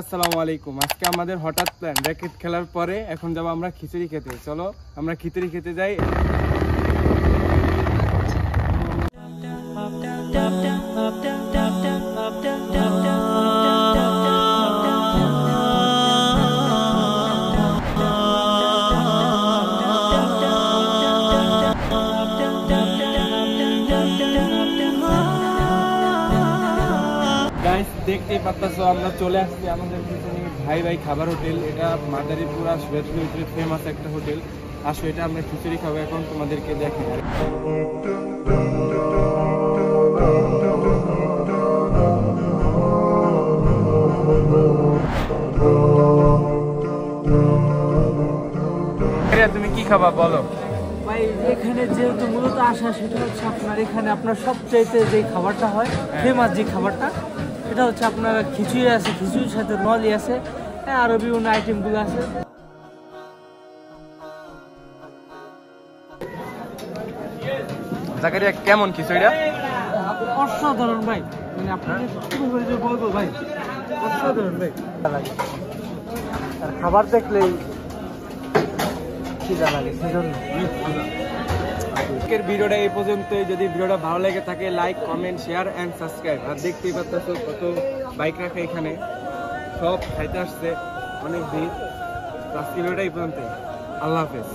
আসসালামু আলাইকুম। আজকে আমাদের হঠাৎ প্ল্যান র্যাকেট খেলার পরে এখন যাব আমরা খিচুড়ি খেতে। চলো আমরা খিচুড়ি খেতে যাই। দেখতেই পাচ্ছ আমরা চলে আসছি আমাদের ভাই ভাই খাবার হোটেল। এটা মাদারীপুর ভিতরে ফেমাস একটা হোটেল। আসো এটা আমরা খিচুড়ি খাবো এখন তোমাদেরকে দেখি। তুমি কি খাবা বলো ভাই? এখানে যেহেতু মূলত আসা সেটা হচ্ছে আপনার এখানে আপনার সবচাইতে যে খাবারটা হয় ফেমাস যে খাবারটা এটা হচ্ছে আপনার খিচুড়ি আছে, খিচুড়ির সাথে নলি আছে, আরো বিভিন্ন আইটেমগুলো আছে। জাকারিয়া কেমন খিচুড়িটা? অসাধারণ ভাই, মানে আপনাদের বলবো ভাই অসাধারণ ভাই। আর খাবার দেখলেই খিদা লাগে সেজন্য। আজকের ভিডিওটা এই পর্যন্তই। যদি ভিডিওটা ভালো লেগে থাকে like comment share and subscribe. আর দেখতেই পাচ্ছ কত বাইক রাখা এখানে, সব খাইতে আসছে, অনেক ভিড়। আজকের ভিডিওটা এই পর্যন্তই। আল্লাহ হাফেজ।